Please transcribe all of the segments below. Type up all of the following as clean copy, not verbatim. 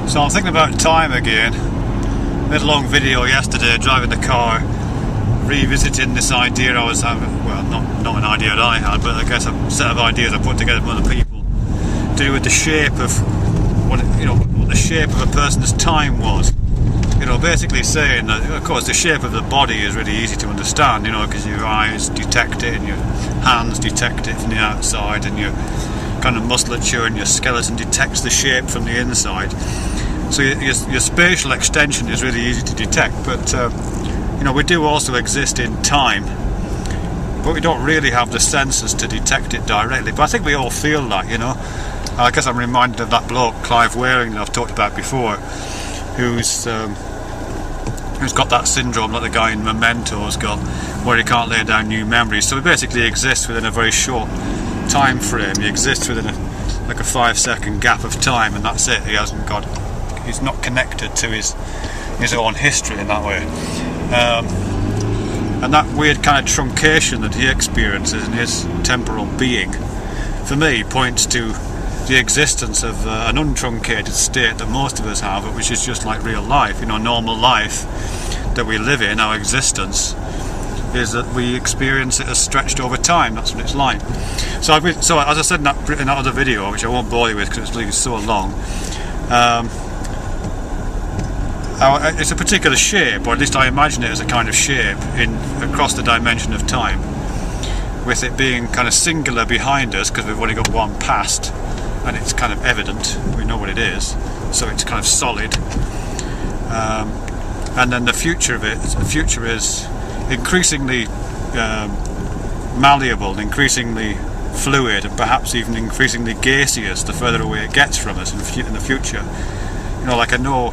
So I'm thinking about time again. Made a long video yesterday driving the car, revisiting this idea I was having. Well, not an idea that I had, but I guess a set of ideas I put together from other people to do with the shape of what the shape of a person's time was. Basically saying that, of course, the shape of the body is really easy to understand, because your eyes detect it and your hands detect it from the outside, and your kind of musculature and your skeleton detects the shape from the inside. So your spatial extension is really easy to detect, but we do also exist in time, but we don't really have the senses to detect it directly. But I think we all feel that, I guess I'm reminded of that bloke Clive Waring that I've talked about before, who's got that syndrome that the guy in Memento's got, where he can't lay down new memories. So he basically exists within a very short time frame. He exists within a 5-second gap of time, and that's it. He's not connected to his own history in that way. And that weird kind of truncation that he experiences in his temporal being, for me, points to the existence of an untruncated state that most of us have, which is just like real life, normal life that we live in. Our existence is that we experience it as stretched over time. That's what it's like. So as I said in that other video, which I won't bore you with because it's so long, it's a particular shape, or at least I imagine it as a kind of shape across the dimension of time, with it being kind of singular behind us because we've only got one past, and it's kind of evident, we know what it is, so it's kind of solid. And then the future is increasingly malleable, and increasingly fluid, and perhaps even increasingly gaseous the further away it gets from us in the future. Like I know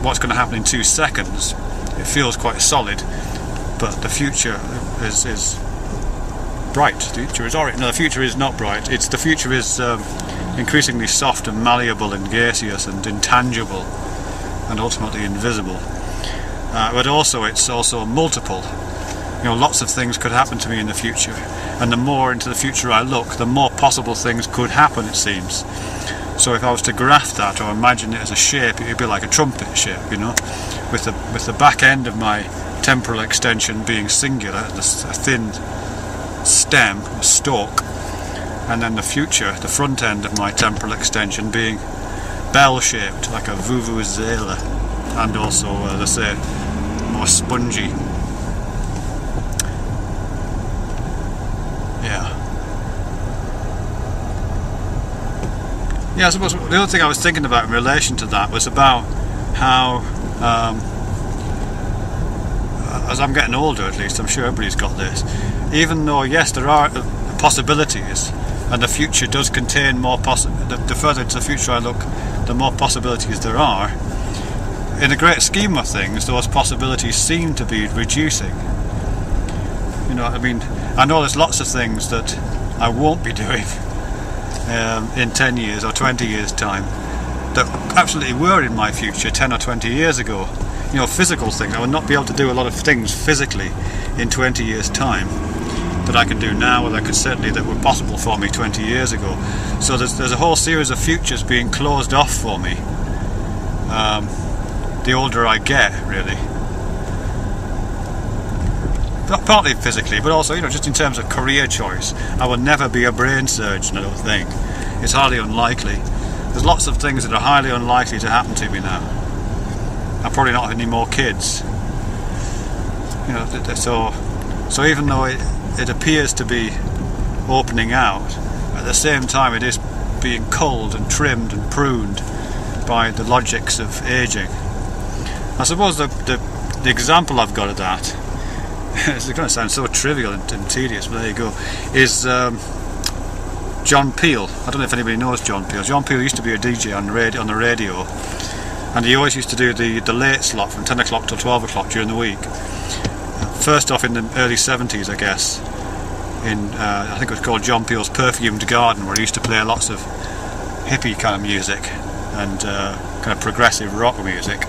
what's going to happen in 2 seconds. It feels quite solid, but the future is bright. The future is orange. No, the future is not bright. The future is increasingly soft and malleable and gaseous and intangible and ultimately invisible. But also it's also multiple. Lots of things could happen to me in the future, and the more into the future I look, the more possible things could happen, it seems. So if I was to graph that or imagine it as a shape, it would be like a trumpet shape, with the back end of my temporal extension being singular, a thin stem, a stalk, and then the front end of my temporal extension being bell-shaped, like a vuvuzela, and also, let's say, more spongy. Yeah, I suppose the other thing I was thinking about in relation to that was about how, as I'm getting older at least, I'm sure everybody's got this, even though, yes, there are possibilities, and the future does contain more the further into the future I look, the more possibilities there are, in the great scheme of things, those possibilities seem to be reducing. I know there's lots of things that I won't be doing in 10 years or 20 years time that absolutely were in my future 10 or 20 years ago. Physical things. I would not be able to do a lot of things physically in 20 years time that I can do now, or that were possible for me 20 years ago. So there's a whole series of futures being closed off for me the older I get, really. Not partly physically, but also, just in terms of career choice. I will never be a brain surgeon, I don't think. It's highly unlikely. There's lots of things that are highly unlikely to happen to me now. I'll probably not have any more kids. So even though it appears to be opening out, at the same time it is being culled and trimmed and pruned by the logics of aging. I suppose the example I've got of that, it's going to sound so trivial and tedious, but there you go, is John Peel. I don't know if anybody knows John Peel. John Peel used to be a DJ on the radio, and he always used to do the late slot from 10 o'clock till 12 o'clock during the week. First off in the early 70s, I guess, I think it was called John Peel's Perfumed Garden, where he used to play lots of hippie kind of music and kind of progressive rock music.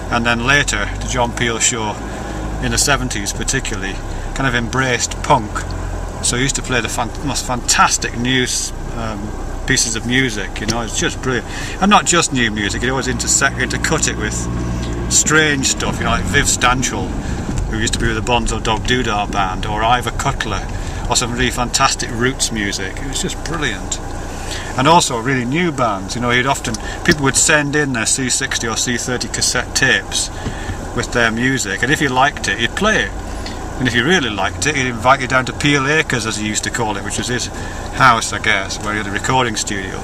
And then later, the John Peel show in the 70s particularly kind of embraced punk. So he used to play the most fantastic new pieces of music, you know. It's just brilliant. And not just new music, he always intercut it with strange stuff, you know, like Viv Stanchel, who used to be with the Bonzo Dog Doodah band, or Ivor Cutler, or some really fantastic roots music. It was just brilliant. And also really new bands, you know, people would send in their C60 or C30 cassette tapes with their music, and if you liked it, you'd play it. And if you really liked it, he'd invite you down to Peel Acres, as he used to call it, which was his house, I guess, where he had a recording studio.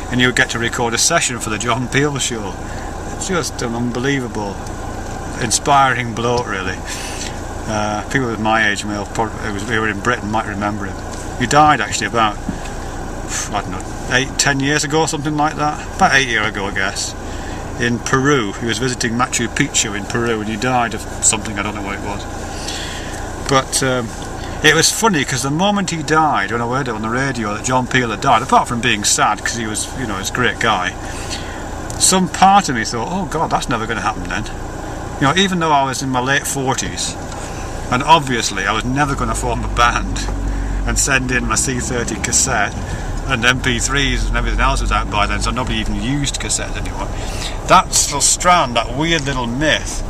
And you would get to record a session for the John Peel Show. It's just an unbelievable, inspiring bloke, really. People with my age, who were in Britain, might remember him. He died actually about, I don't know, 8-10 years ago, something like that. About 8 years ago, I guess. In Peru. He was visiting Machu Picchu in Peru, and he died of something, I don't know what it was. But it was funny because the moment he died, when I heard it on the radio that John Peel had died, apart from being sad because he was, you know, he's a great guy, some part of me thought, oh God, that's never going to happen then. You know, even though I was in my late 40s, and obviously I was never going to form a band and send in my C30 cassette, and MP3s and everything else was out by then, so nobody even used cassettes anymore. That little strand, that weird little myth,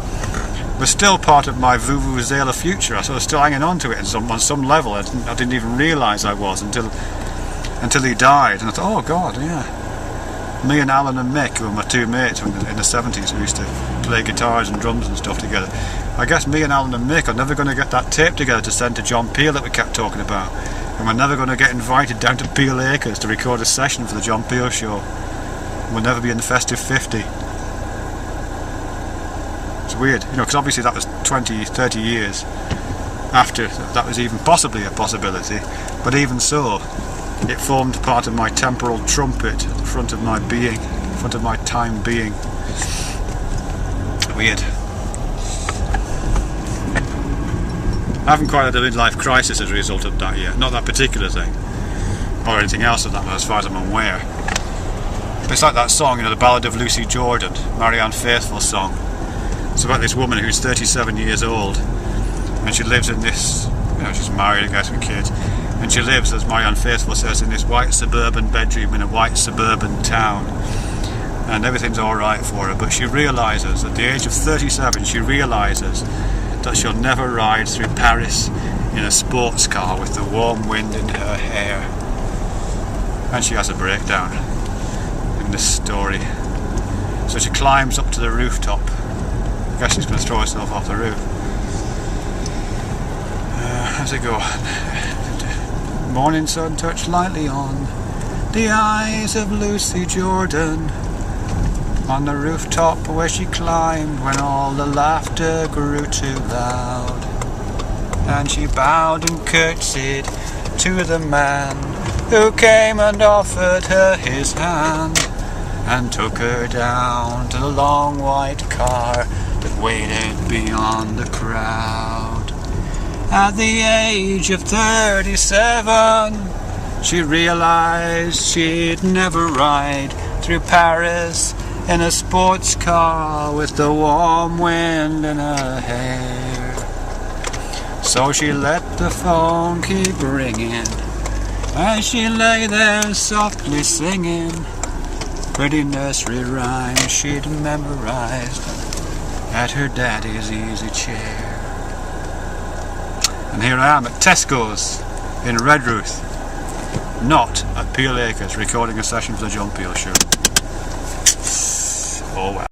was still part of my Vuvuzela future. I was still hanging on to it on some level. I didn't even realise I was until he died. And I thought, oh God, yeah. Me and Alan and Mick, who were my two mates in the 70s, we used to play guitars and drums and stuff together. I guess me and Alan and Mick are never going to get that tape together to send to John Peel that we kept talking about. And we're never going to get invited down to Peel Acres to record a session for the John Peel Show. We'll never be in the festive 50. It's weird, you know, because obviously that was 20-30 years after that was even possibly a possibility, but even so, it formed part of my temporal trumpet at the front of my being, in front of my time being. Weird. I haven't quite had a midlife crisis as a result of that yet, not that particular thing, or anything else of that, as far as I'm aware. But it's like that song, you know, the Ballad of Lucy Jordan, Marianne Faithfull's song. It's about this woman who's 37 years old, and she lives in this, you know, she's married, I guess, with kids, and she lives, as Marianne Faithfull says, in this white suburban bedroom in a white suburban town, and everything's alright for her, but she realises, at the age of 37, she realises that she'll never ride through Paris in a sports car with the warm wind in her hair. And she has a breakdown in this story. So she climbs up to the rooftop. I guess she's going to throw herself off the roof. How's it go? Morning sun touched lightly on the eyes of Lucy Jordan, on the rooftop where she climbed when all the laughter grew too loud. And she bowed and curtsied to the man who came and offered her his hand, and took her down to the long white car that waited beyond the crowd. At the age of 37, she realized she'd never ride through Paris in a sports car with the warm wind in her hair. So she let the phone keep ringing as she lay there softly singing pretty nursery rhymes she'd memorized at her daddy's easy chair. And here I am at Tesco's in Redruth, not at Peel Acres, recording a session for the John Peel Show. Oh well.